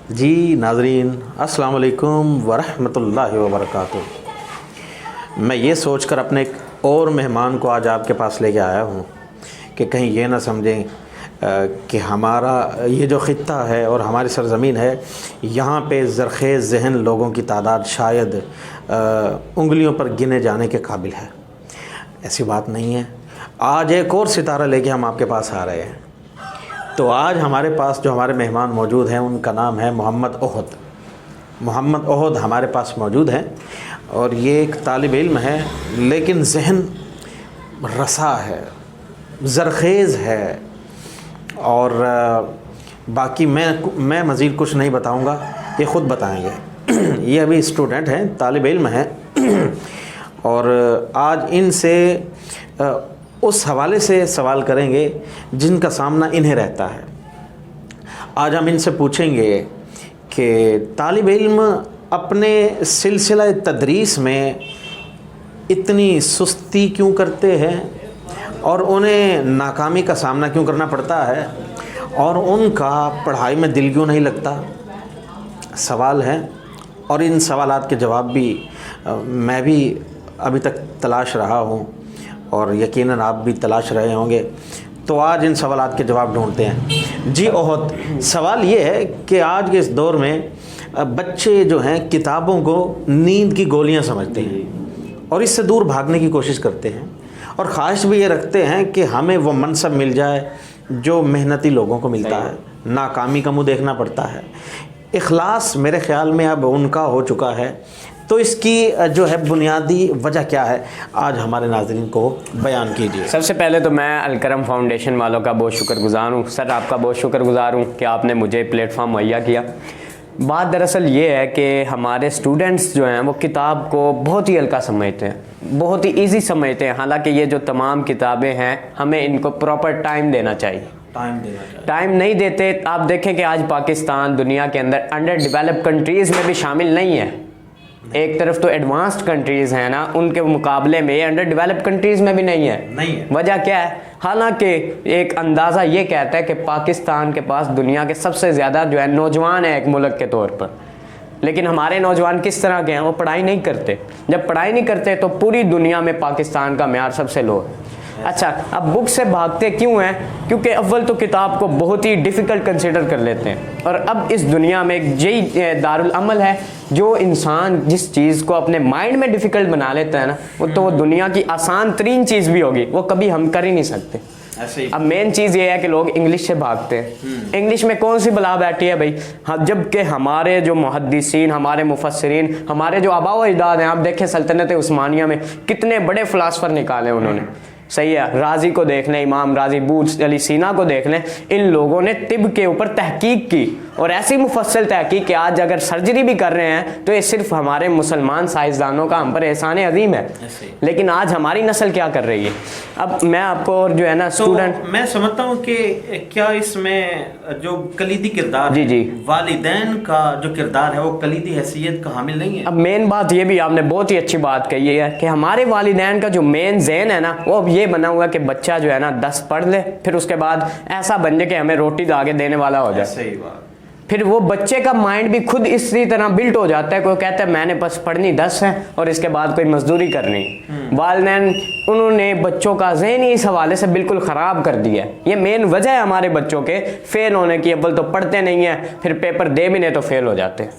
جی ناظرین السلام علیکم ورحمۃ اللہ وبرکاتہ۔ میں یہ سوچ کر اپنے ایک اور مہمان کو آج آپ کے پاس لے کے آیا ہوں کہ کہیں یہ نہ سمجھیں کہ ہمارا یہ جو خطہ ہے اور ہماری سرزمین ہے یہاں پہ زرخیز ذہن لوگوں کی تعداد شاید انگلیوں پر گنے جانے کے قابل ہے۔ ایسی بات نہیں ہے۔ آج ایک اور ستارہ لے کے ہم آپ کے پاس آ رہے ہیں۔ تو آج ہمارے پاس جو ہمارے مہمان موجود ہیں ان کا نام ہے محمد احد۔ محمد احد ہمارے پاس موجود ہیں اور یہ ایک طالب علم ہے لیکن ذہن رسا ہے، زرخیز ہے، اور باقی میں مزید کچھ نہیں بتاؤں گا، یہ خود بتائیں گے۔ یہ ابھی اسٹوڈنٹ ہیں، طالب علم ہیں، اور آج ان سے اس حوالے سے سوال کریں گے جن کا سامنا انہیں رہتا ہے۔ آج ہم ان سے پوچھیں گے کہ طالب علم اپنے سلسلہ تدریس میں اتنی سستی کیوں کرتے ہیں اور انہیں ناکامی کا سامنا کیوں کرنا پڑتا ہے، اور ان کا پڑھائی میں دل کیوں نہیں لگتا۔ سوال ہیں اور ان سوالات کے جواب بھی میں بھی ابھی تک تلاش رہا ہوں اور یقیناً آپ بھی تلاش رہے ہوں گے۔ تو آج ان سوالات کے جواب ڈھونڈتے ہیں۔ جی احد، سوال یہ ہے کہ آج کے اس دور میں بچے جو ہیں کتابوں کو نیند کی گولیاں سمجھتے ہیں اور اس سے دور بھاگنے کی کوشش کرتے ہیں، اور خواہش بھی یہ رکھتے ہیں کہ ہمیں وہ منصب مل جائے جو محنتی لوگوں کو ملتا ہے۔ ناکامی کا منہ دیکھنا پڑتا ہے۔ اخلاص میرے خیال میں اب ان کا ہو چکا ہے۔ تو اس کی جو ہے بنیادی وجہ کیا ہے، آج ہمارے ناظرین کو بیان کیجیے۔ سب سے پہلے تو میں الکرم فاؤنڈیشن والوں کا بہت شکر گزار ہوں۔ سر آپ کا بہت شکر گزار ہوں کہ آپ نے مجھے پلیٹ فارم مہیا کیا۔ بات دراصل یہ ہے کہ ہمارے اسٹوڈنٹس جو ہیں وہ کتاب کو بہت ہی ہلکا سمجھتے ہیں، بہت ہی ایزی سمجھتے ہیں، حالانکہ یہ جو تمام کتابیں ہیں ہمیں ان کو پراپر ٹائم دینا چاہیے۔ ٹائم نہیں دیتے۔ آپ دیکھیں کہ آج پاکستان دنیا کے اندر انڈر ڈیولپ کنٹریز میں بھی شامل نہیں ہے۔ ایک طرف تو ایڈوانسڈ کنٹریز ہیں نا، ان کے مقابلے میں انڈر ڈیولپ کنٹریز میں بھی نہیں ہے۔ وجہ کیا ہے؟ حالانکہ ایک اندازہ یہ کہتا ہے کہ پاکستان کے پاس دنیا کے سب سے زیادہ جو ہے نوجوان ہیں ایک ملک کے طور پر، لیکن ہمارے نوجوان کس طرح کے ہیں؟ وہ پڑھائی نہیں کرتے۔ جب پڑھائی نہیں کرتے تو پوری دنیا میں پاکستان کا معیار سب سے لو ہے۔ اچھا، اب بک سے بھاگتے کیوں ہیں؟ کیونکہ اول تو کتاب کو بہت ہی ڈیفیکلٹ کنسیڈر کر لیتے ہیں، اور اب اس دنیا میں ایک یہی دارالعمل ہے، جو انسان جس چیز کو اپنے مائنڈ میں ڈیفیکلٹ بنا لیتا ہے نا، وہ دنیا کی آسان ترین چیز بھی ہوگی وہ کبھی ہم کر ہی نہیں سکتے۔ اب مین چیز یہ ہے کہ لوگ انگلش سے بھاگتے ہیں۔ انگلش میں کون سی بلا بیٹھی ہے بھائی؟ جب کہ ہمارے جو محدثین، ہمارے مفسرین، ہمارے جو آباء و اجداد ہیں، آپ دیکھیں سلطنت عثمانیہ میں کتنے بڑے فلاسفر نکالے انہوں نے۔ صحیح ہے، رازی کو دیکھ لیں، امام رازی، بوت علی سینا کو دیکھ لیں، ان لوگوں نے طب کے اوپر تحقیق کی، اور ایسی مفصل تحقیق کہ آج اگر سرجری بھی کر رہے ہیں تو یہ صرف ہمارے مسلمان سائنسدانوں کا ہم پر احسان عظیم ہے۔ لیکن آج ہماری نسل کیا کر رہی ہے؟ اب میں آپ کو جو ہے نا اسٹوڈنٹ، میں سمجھتا ہوں کہ کیا اس میں جو کلیدی کردار جی والدین کا جو کردار ہے وہ کلیدی حیثیت کا حامل نہیں ہے؟ اب مین بات یہ بھی آپ نے بہت ہی اچھی بات کہی ہے کہ ہمارے والدین کا جو مین ذہن ہے نا، وہ اب یہ بنا ہوا ہے کہ بچہ جو ہے نا 10 پڑھ لے، پھر اس کے بعد ایسا بن جائے کہ ہمیں روٹی آگے دینے والا ہو جائے۔ صحیح بات۔ پھر وہ بچے کا مائنڈ بھی خود اسی طرح بلٹ ہو جاتا ہے، کوئی کہتا ہے میں نے بس پڑھنی 10 ہے اور اس کے بعد کوئی مزدوری کرنی۔ والدین انہوں نے بچوں کا ذہن ہی اس حوالے سے بالکل خراب کر دیا ہے۔ یہ مین وجہ ہے ہمارے بچوں کے فیل ہونے کی۔ اول تو پڑھتے نہیں ہیں، پھر پیپر دے بھی نہیں تو فیل ہو جاتے ہیں۔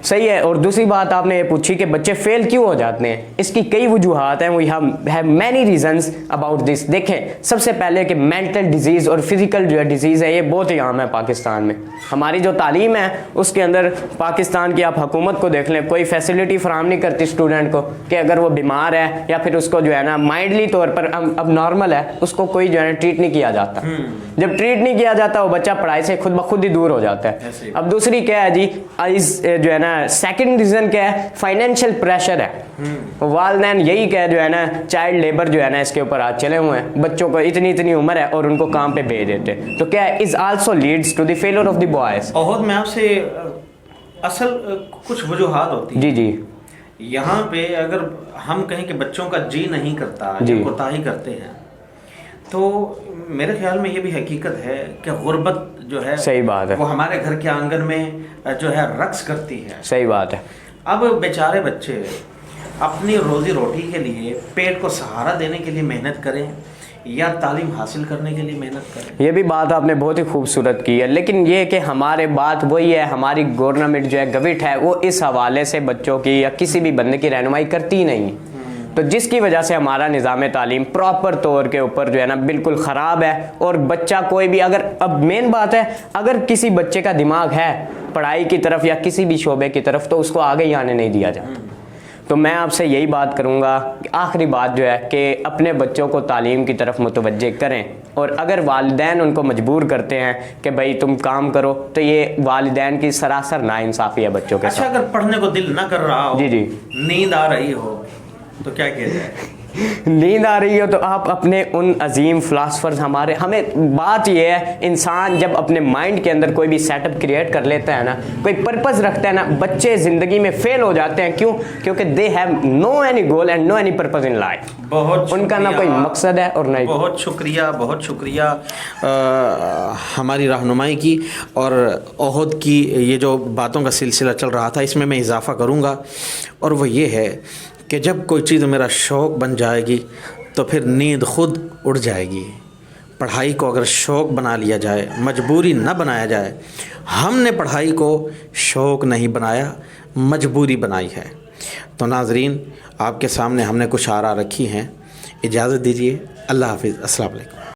صحیح ہے۔ اور دوسری بات آپ نے یہ پوچھی کہ بچے فیل کیوں ہو جاتے ہیں، اس کی کئی وجوہات ہیں۔ We have many reasons about this. دیکھیں، سب سے پہلے کہ مینٹل ڈیزیز اور فزیکل جو ہے ڈیزیز ہے، یہ بہت ہی عام ہے پاکستان میں۔ ہماری جو تعلیم ہے اس کے اندر پاکستان کی آپ حکومت کو دیکھ لیں، کوئی فیسلٹی فراہم نہیں کرتی اسٹوڈنٹ کو کہ اگر وہ بیمار ہے یا پھر اس کو جو ہے نا مائنڈلی طور پر اب نارمل ہے، اس کو کوئی جو ہے نا ٹریٹ نہیں کیا جاتا۔ جب ٹریٹ نہیں کیا جاتا وہ بچہ پڑھائی سے خود بخود ہی دور ہو جاتا ہے۔ اب دوسری کیا ہے جی، جو ہے نا سیکنڈ ریزن کیا ہے؟ فائنینشیل پریشر ہے۔ والدین یہی کہ جو ہے نا چائلڈ لیبر جو ہے نا اس کے اوپر آج چلے ہوئے ہیں، بچوں کو اتنی عمر ہے اور ان کو کام پہ بھیج دیتے، تو کیا ہے is also leads to the failure of the boys. Ahad, میں آپ سے اصل کچھ وجوہات ہوتی ہیں جی یہاں پہ، اگر ہم کہیں کہ بچوں کا جی نہیں کرتا یا کوتاہی کرتے ہیں تو میرے خیال میں یہ بھی حقیقت ہے کہ غربت جو ہے صحیح بات ہے، وہ ہمارے گھر کے آنگن میں جو ہے رقص کرتی ہے. صحیح بات ہے. اب بیچارے بچے اپنی روزی روٹی کے لیے پیٹ کو سہارا دینے کے لیے محنت کریں یا تعلیم حاصل کرنے کے لیے محنت کریں. یہ بھی بات آپ نے بہت ہی خوبصورت کی ہے، لیکن یہ کہ ہمارے بات وہی ہے، ہماری گورنمنٹ جو ہے گورنمنٹ ہے وہ اس حوالے سے بچوں کی یا کسی بھی بندے کی رہنمائی کرتی ہی نہیں. تو جس کی وجہ سے ہمارا نظام تعلیم پراپر طور کے اوپر جو ہے نا بالکل خراب ہے. اور بچہ کوئی بھی اگر اب مین بات ہے اگر کسی بچے کا دماغ ہے پڑھائی کی طرف یا کسی بھی شعبے کی طرف تو اس کو آگے ہی آنے نہیں دیا جاتا. تو میں آپ سے یہی بات کروں گا، آخری بات جو ہے کہ اپنے بچوں کو تعلیم کی طرف متوجہ کریں، اور اگر والدین ان کو مجبور کرتے ہیں کہ بھائی تم کام کرو تو یہ والدین کی سراسر ناانصافی ہے بچوں کے اچھا ساتھ. اگر پڑھنے کو دل نہ کر رہا ہو، جی نیند آ رہی ہو تو کیا کیا جائے؟ نیند آ رہی ہو تو آپ اپنے ان عظیم فلاسفرز ہمیں بات یہ ہے، انسان جب اپنے مائنڈ کے اندر کوئی بھی سیٹ اپ کریٹ کر لیتا ہے نا، کوئی پرپز رکھتا ہے نا، بچے زندگی میں فیل ہو جاتے ہیں. کیوں؟ کیونکہ they have no any goal and no any purpose in life. بہت ان کا نہ کوئی مقصد ہے اور نہ بہت شکریہ، بہت شکریہ ہماری رہنمائی کی. اور احد کی یہ جو باتوں کا سلسلہ چل رہا تھا اس میں اضافہ کروں گا، اور وہ یہ ہے کہ جب کوئی چیز میرا شوق بن جائے گی تو پھر نیند خود اڑ جائے گی. پڑھائی کو اگر شوق بنا لیا جائے، مجبوری نہ بنایا جائے. ہم نے پڑھائی کو شوق نہیں بنایا، مجبوری بنائی ہے. تو ناظرین، آپ کے سامنے ہم نے کچھ آراء رکھی ہیں. اجازت دیجیے. اللہ حافظ. السلام علیکم.